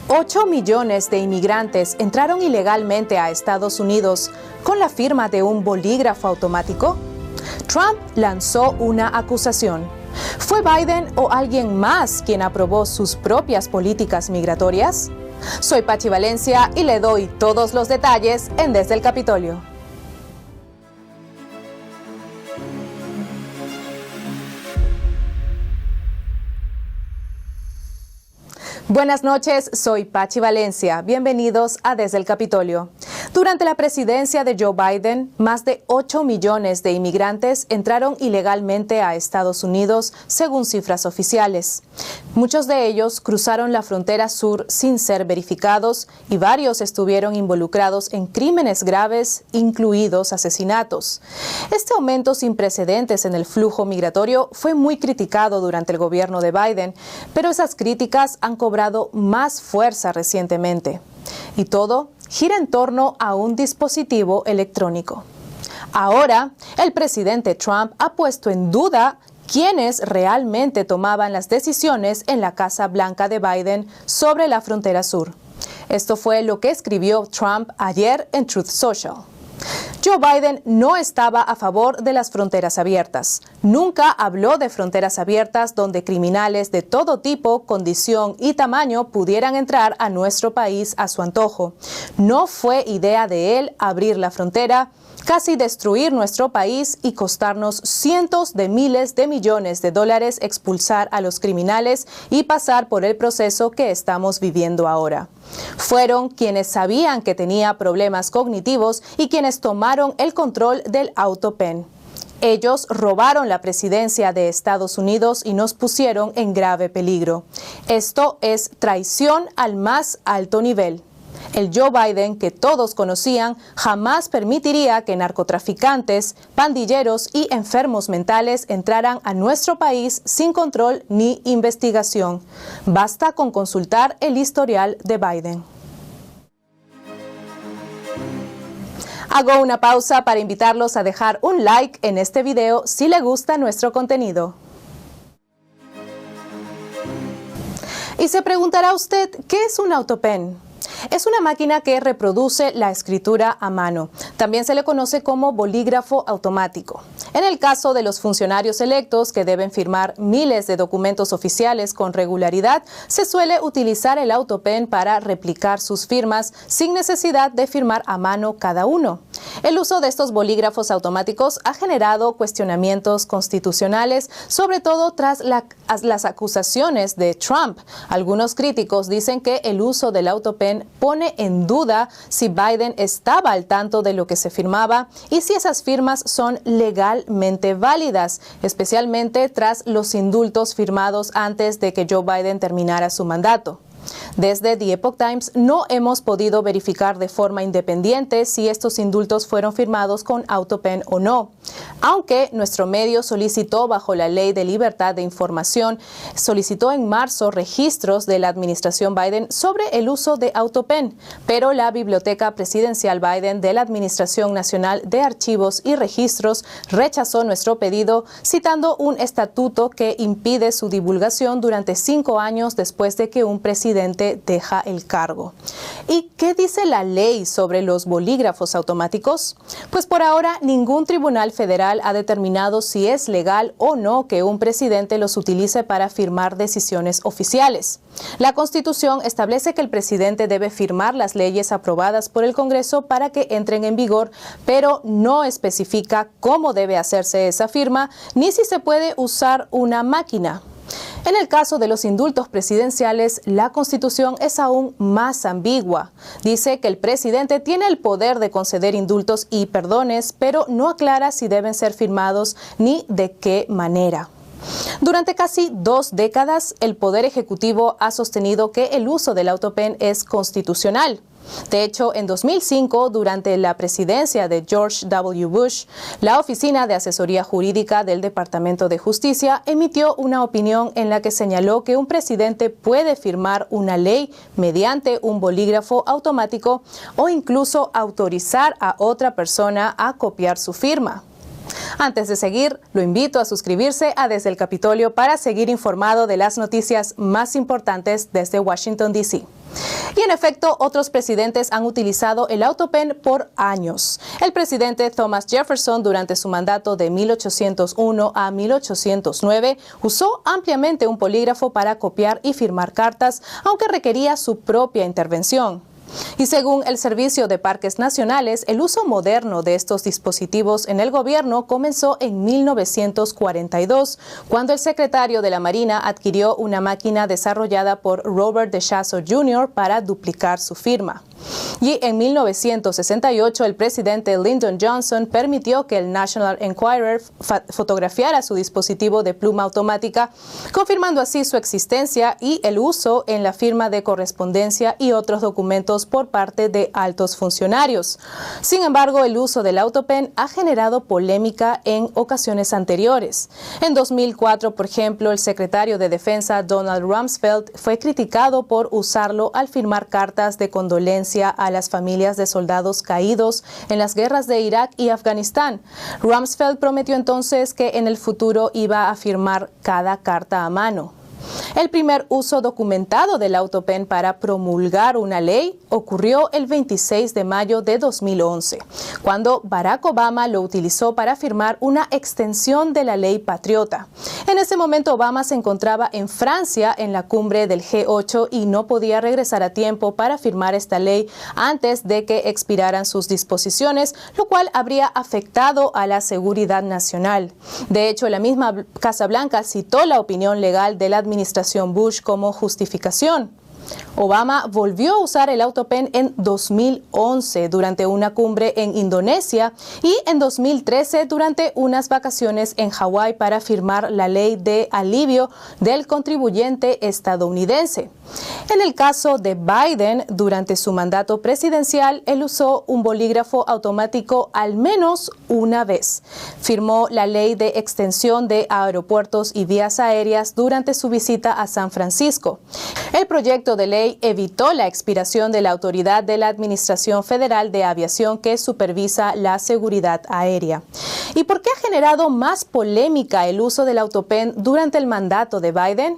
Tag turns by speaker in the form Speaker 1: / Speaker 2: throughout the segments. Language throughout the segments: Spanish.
Speaker 1: 8 millones de inmigrantes entraron ilegalmente a Estados Unidos con la firma de un bolígrafo automático. Trump lanzó una acusación. ¿Fue Biden o alguien más quien aprobó sus propias políticas migratorias? Soy Pachi Valencia y le doy todos los detalles en Desde el Capitolio. Buenas noches, soy Pachi Valencia. Bienvenidos a Desde el Capitolio. Durante la presidencia de Joe Biden, más de 8 millones de inmigrantes entraron ilegalmente a Estados Unidos, según cifras oficiales. Muchos de ellos cruzaron la frontera sur sin ser verificados y varios estuvieron involucrados en crímenes graves, incluidos asesinatos. Este aumento sin precedentes en el flujo migratorio fue muy criticado durante el gobierno de Biden, pero esas críticas han cobrado más fuerza recientemente. Y todo gira en torno a un dispositivo electrónico. Ahora, el presidente Trump ha puesto en duda quiénes realmente tomaban las decisiones en la Casa Blanca de Biden sobre la frontera sur. Esto fue lo que escribió Trump ayer en Truth Social. Joe Biden no estaba a favor de las fronteras abiertas. Nunca habló de fronteras abiertas donde criminales de todo tipo, condición y tamaño pudieran entrar a nuestro país a su antojo. No fue idea de él abrir la frontera, casi destruir nuestro país y costarnos cientos de miles de millones de dólares expulsar a los criminales y pasar por el proceso que estamos viviendo ahora. Fueron quienes sabían que tenía problemas cognitivos y quienes tomaron el control del AutoPen. Ellos robaron la presidencia de Estados Unidos y nos pusieron en grave peligro. Esto es traición al más alto nivel. El Joe Biden que todos conocían jamás permitiría que narcotraficantes, pandilleros y enfermos mentales entraran a nuestro país sin control ni investigación. Basta con consultar el historial de Biden. Hago una pausa para invitarlos a dejar un like en este video si le gusta nuestro contenido. Y se preguntará usted, ¿qué es un AutoPen? Es una máquina que reproduce la escritura a mano. También se le conoce como bolígrafo automático. En el caso de los funcionarios electos que deben firmar miles de documentos oficiales con regularidad, se suele utilizar el AutoPen para replicar sus firmas sin necesidad de firmar a mano cada uno. El uso de estos bolígrafos automáticos ha generado cuestionamientos constitucionales, sobre todo tras las acusaciones de Trump. Algunos críticos dicen que el uso del AutoPen pone en duda si Biden estaba al tanto de lo que se firmaba y si esas firmas son legalmente válidas, especialmente tras los indultos firmados antes de que Joe Biden terminara su mandato. Desde The Epoch Times no hemos podido verificar de forma independiente si estos indultos fueron firmados con AutoPen o no. Aunque nuestro medio solicitó bajo la Ley de Libertad de Información, solicitó en marzo registros de la administración Biden sobre el uso de AutoPen, pero la Biblioteca Presidencial Biden de la Administración Nacional de Archivos y Registros rechazó nuestro pedido, citando un estatuto que impide su divulgación durante 5 años después de que un presidente deja el cargo. ¿Y qué dice la ley sobre los bolígrafos automáticos? Pues por ahora ningún tribunal federal ha determinado si es legal o no que un presidente los utilice para firmar decisiones oficiales. La Constitución establece que el presidente debe firmar las leyes aprobadas por el Congreso para que entren en vigor, pero no especifica cómo debe hacerse esa firma ni si se puede usar una máquina. En el caso de los indultos presidenciales, la Constitución es aún más ambigua. Dice que el presidente tiene el poder de conceder indultos y perdones, pero no aclara si deben ser firmados ni de qué manera. Durante casi 2 décadas, el Poder Ejecutivo ha sostenido que el uso del AutoPen es constitucional. De hecho, en 2005, durante la presidencia de George W. Bush, la Oficina de Asesoría Jurídica del Departamento de Justicia emitió una opinión en la que señaló que un presidente puede firmar una ley mediante un bolígrafo automático o incluso autorizar a otra persona a copiar su firma. Antes de seguir, lo invito a suscribirse a Desde el Capitolio para seguir informado de las noticias más importantes desde Washington, D.C. Y en efecto, otros presidentes han utilizado el autopen por años. El presidente Thomas Jefferson, durante su mandato de 1801 a 1809, usó ampliamente un polígrafo para copiar y firmar cartas, aunque requería su propia intervención. Y según el Servicio de Parques Nacionales, el uso moderno de estos dispositivos en el gobierno comenzó en 1942, cuando el secretario de la Marina adquirió una máquina desarrollada por Robert DeShazo Jr. para duplicar su firma. Y en 1968, el presidente Lyndon Johnson permitió que el National Enquirer fotografiara su dispositivo de pluma automática, confirmando así su existencia y el uso en la firma de correspondencia y otros documentos por parte de altos funcionarios. Sin embargo, el uso del autopen ha generado polémica en ocasiones anteriores. En 2004, por ejemplo, el secretario de Defensa Donald Rumsfeld fue criticado por usarlo al firmar cartas de condolencia a las familias de soldados caídos en las guerras de Irak y Afganistán. Rumsfeld prometió entonces que en el futuro iba a firmar cada carta a mano. El primer uso documentado del autopen para promulgar una ley ocurrió el 26 de mayo de 2011, cuando Barack Obama lo utilizó para firmar una extensión de la ley patriota. En ese momento Obama se encontraba en Francia en la cumbre del G8 y no podía regresar a tiempo para firmar esta ley antes de que expiraran sus disposiciones, lo cual habría afectado a la seguridad nacional. De hecho, la misma Casa Blanca citó la opinión legal de la administración Bush como justificación. Obama volvió a usar el autopen en 2011 durante una cumbre en Indonesia y en 2013 durante unas vacaciones en Hawái para firmar la ley de alivio del contribuyente estadounidense. En el caso de Biden, durante su mandato presidencial, él usó un bolígrafo automático al menos una vez. Firmó la ley de extensión de aeropuertos y vías aéreas durante su visita a San Francisco. El proyecto de ley evitó la expiración de la autoridad de la Administración Federal de Aviación que supervisa la seguridad aérea. ¿Y por qué ha generado más polémica el uso del autopen durante el mandato de Biden?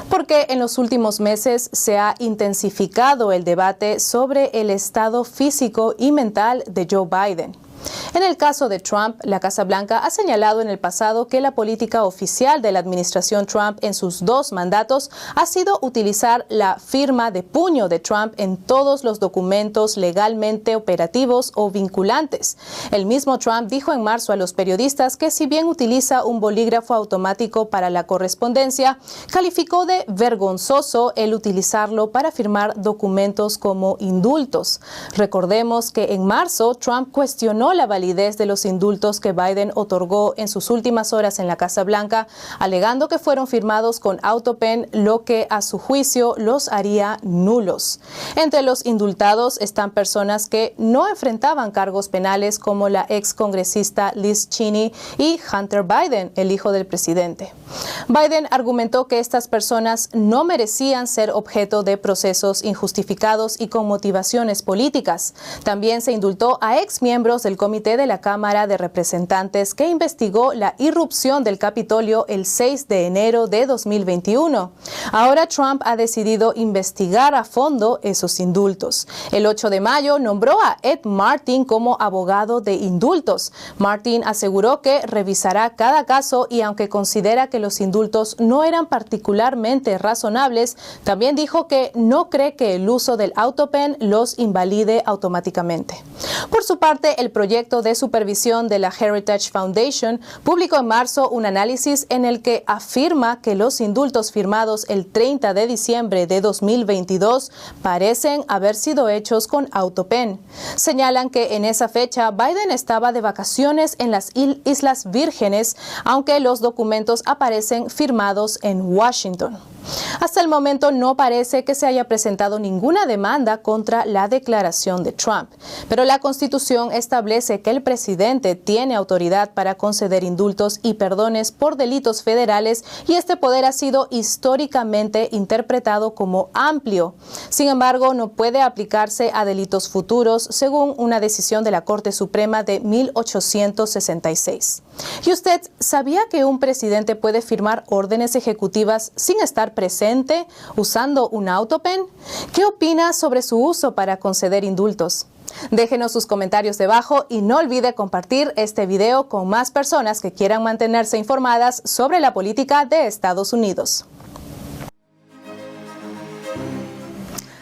Speaker 1: Porque en los últimos meses se ha intensificado el debate sobre el estado físico y mental de Joe Biden. En el caso de Trump, la Casa Blanca ha señalado en el pasado que la política oficial de la administración Trump en sus dos mandatos ha sido utilizar la firma de puño de Trump en todos los documentos legalmente operativos o vinculantes. El mismo Trump dijo en marzo a los periodistas que si bien utiliza un bolígrafo automático para la correspondencia, calificó de vergonzoso el utilizarlo para firmar documentos como indultos. Recordemos que en marzo Trump cuestionó la validez de los indultos que Biden otorgó en sus últimas horas en la Casa Blanca, alegando que fueron firmados con autopen, lo que a su juicio los haría nulos. Entre los indultados están personas que no enfrentaban cargos penales como la ex congresista Liz Cheney y Hunter Biden, el hijo del presidente. Biden argumentó que estas personas no merecían ser objeto de procesos injustificados y con motivaciones políticas. También se indultó a ex miembros del Comité de la Cámara de Representantes que investigó la irrupción del Capitolio el 6 de enero de 2021. Ahora Trump ha decidido investigar a fondo esos indultos. El 8 de mayo nombró a Ed Martin como abogado de indultos. Martin aseguró que revisará cada caso y aunque considera que los indultos no eran particularmente razonables, también dijo que no cree que el uso del autopen los invalide automáticamente. Por su parte, el proyecto de supervisión de la Heritage Foundation publicó en marzo un análisis en el que afirma que los indultos firmados el 30 de diciembre de 2022 parecen haber sido hechos con autopen. Señalan que en esa fecha Biden estaba de vacaciones en las Islas Vírgenes, aunque los documentos aparecen firmados en Washington. Hasta el momento no parece que se haya presentado ninguna demanda contra la declaración de Trump, pero la Constitución establece que el presidente tiene autoridad para conceder indultos y perdones por delitos federales y este poder ha sido históricamente interpretado como amplio. Sin embargo, no puede aplicarse a delitos futuros, según una decisión de la Corte Suprema de 1866. ¿Y usted sabía que un presidente puede firmar órdenes ejecutivas sin estar presente usando un autopen? ¿Qué opina sobre su uso para conceder indultos? Déjenos sus comentarios debajo y no olvide compartir este video con más personas que quieran mantenerse informadas sobre la política de Estados Unidos.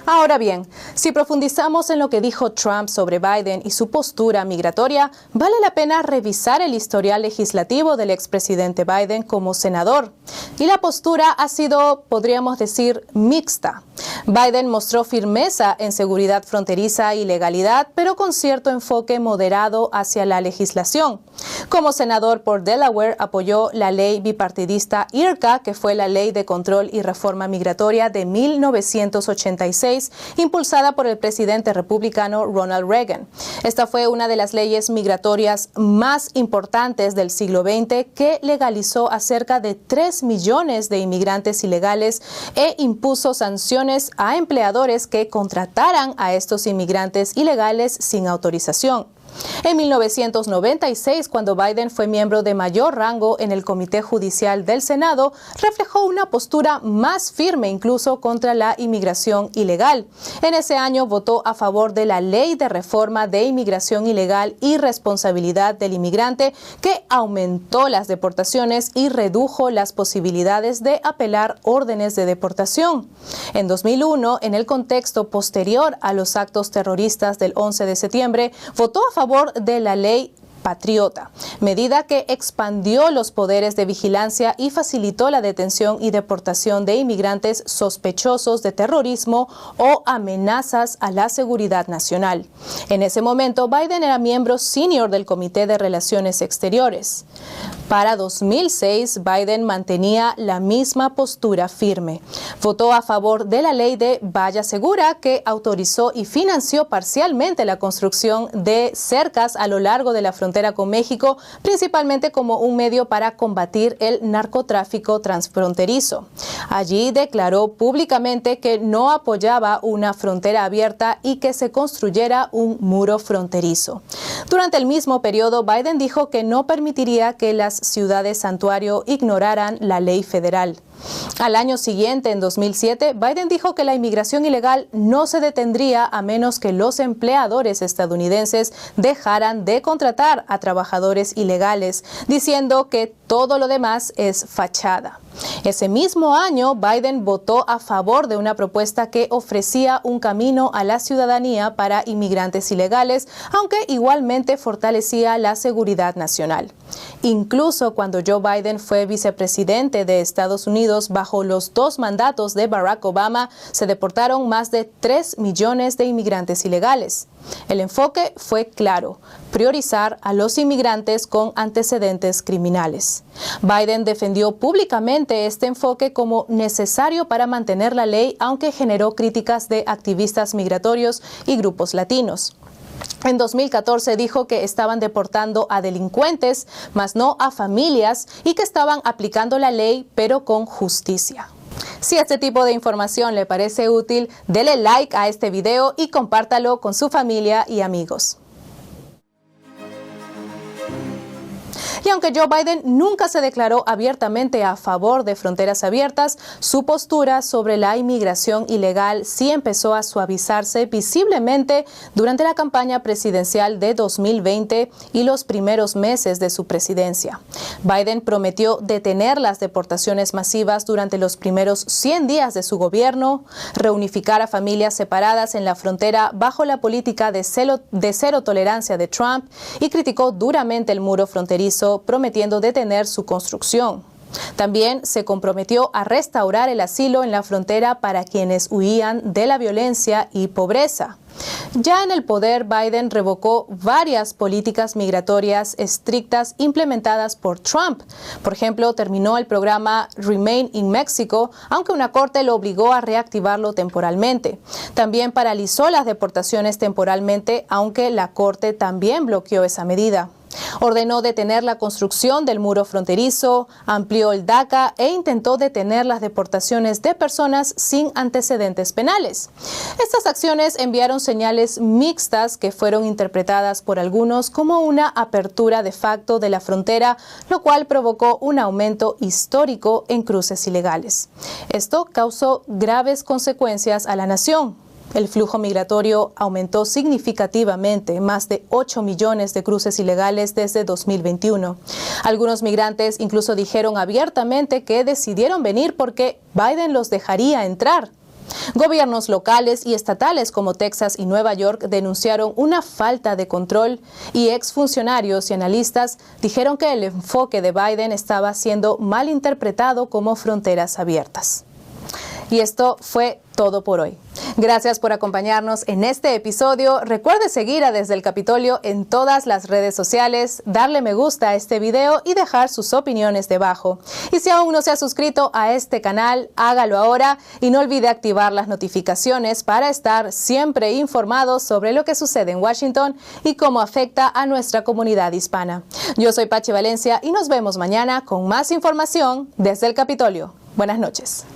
Speaker 1: Ahora bien, si profundizamos en lo que dijo Trump sobre Biden y su postura migratoria, vale la pena revisar el historial legislativo del expresidente Biden como senador. Y la postura ha sido, podríamos decir, mixta. Biden mostró firmeza en seguridad fronteriza y legalidad, pero con cierto enfoque moderado hacia la legislación. Como senador por Delaware, apoyó la ley bipartidista IRCA, que fue la Ley de Control y Reforma Migratoria de 1986, impulsada por el presidente republicano Ronald Reagan. Esta fue una de las leyes migratorias más importantes del siglo XX, que legalizó a cerca de 3 millones de inmigrantes ilegales e impuso sanciones a empleadores que contrataran a estos inmigrantes ilegales sin autorización. En 1996, cuando Biden fue miembro de mayor rango en el Comité Judicial del Senado, reflejó una postura más firme incluso contra la inmigración ilegal. En ese año votó a favor de la Ley de Reforma de Inmigración Ilegal y Responsabilidad del Inmigrante, que aumentó las deportaciones y redujo las posibilidades de apelar órdenes de deportación. En 2001, en el contexto posterior a los actos terroristas del 11 de septiembre, votó a favor de la ley Patriota, medida que expandió los poderes de vigilancia y facilitó la detención y deportación de inmigrantes sospechosos de terrorismo o amenazas a la seguridad nacional. En ese momento, Biden era miembro senior del Comité de Relaciones Exteriores. Para 2006, Biden mantenía la misma postura firme. Votó a favor de la ley de Valla Segura, que autorizó y financió parcialmente la construcción de cercas a lo largo de la frontera con México, principalmente como un medio para combatir el narcotráfico transfronterizo. Allí declaró públicamente que no apoyaba una frontera abierta y que se construyera un muro fronterizo. Durante el mismo periodo, Biden dijo que no permitiría que las ciudades santuario ignoraran la ley federal. Al año siguiente, en 2007, Biden dijo que la inmigración ilegal no se detendría a menos que los empleadores estadounidenses dejaran de contratar a trabajadores ilegales, diciendo que todo lo demás es fachada. Ese mismo año, Biden votó a favor de una propuesta que ofrecía un camino a la ciudadanía para inmigrantes ilegales, aunque igualmente fortalecía la seguridad nacional. Incluso cuando Joe Biden fue vicepresidente de Estados Unidos bajo los 2 mandatos de Barack Obama, se deportaron más de 3 millones de inmigrantes ilegales. El enfoque fue claro: priorizar a los inmigrantes con antecedentes criminales. Biden defendió públicamente este enfoque como necesario para mantener la ley, aunque generó críticas de activistas migratorios y grupos latinos. En 2014 dijo que estaban deportando a delincuentes, mas no a familias, y que estaban aplicando la ley, pero con justicia. Si este tipo de información le parece útil, dele like a este video y compártalo con su familia y amigos. Y aunque Joe Biden nunca se declaró abiertamente a favor de fronteras abiertas, su postura sobre la inmigración ilegal sí empezó a suavizarse visiblemente durante la campaña presidencial de 2020 y los primeros meses de su presidencia. Biden prometió detener las deportaciones masivas durante los primeros 100 días de su gobierno, reunificar a familias separadas en la frontera bajo la política de cero tolerancia de Trump, y criticó duramente el muro fronterizo, prometiendo detener su construcción. También se comprometió a restaurar el asilo en la frontera para quienes huían de la violencia y pobreza. Ya en el poder, Biden revocó varias políticas migratorias estrictas implementadas por Trump. Por ejemplo, terminó el programa Remain in Mexico, aunque una corte lo obligó a reactivarlo temporalmente. También paralizó las deportaciones temporalmente, aunque la corte también bloqueó esa medida. Ordenó detener la construcción del muro fronterizo, amplió el DACA e intentó detener las deportaciones de personas sin antecedentes penales. Estas acciones enviaron señales mixtas que fueron interpretadas por algunos como una apertura de facto de la frontera, lo cual provocó un aumento histórico en cruces ilegales. Esto causó graves consecuencias a la nación. El flujo migratorio aumentó significativamente, más de 8 millones de cruces ilegales desde 2021. Algunos migrantes incluso dijeron abiertamente que decidieron venir porque Biden los dejaría entrar. Gobiernos locales y estatales como Texas y Nueva York denunciaron una falta de control y exfuncionarios y analistas dijeron que el enfoque de Biden estaba siendo mal interpretado como fronteras abiertas. Y esto fue todo por hoy. Gracias por acompañarnos en este episodio. Recuerde seguir a Desde el Capitolio en todas las redes sociales, darle me gusta a este video y dejar sus opiniones debajo. Y si aún no se ha suscrito a este canal, hágalo ahora y no olvide activar las notificaciones para estar siempre informados sobre lo que sucede en Washington y cómo afecta a nuestra comunidad hispana. Yo soy Pachi Valencia y nos vemos mañana con más información desde el Capitolio. Buenas noches.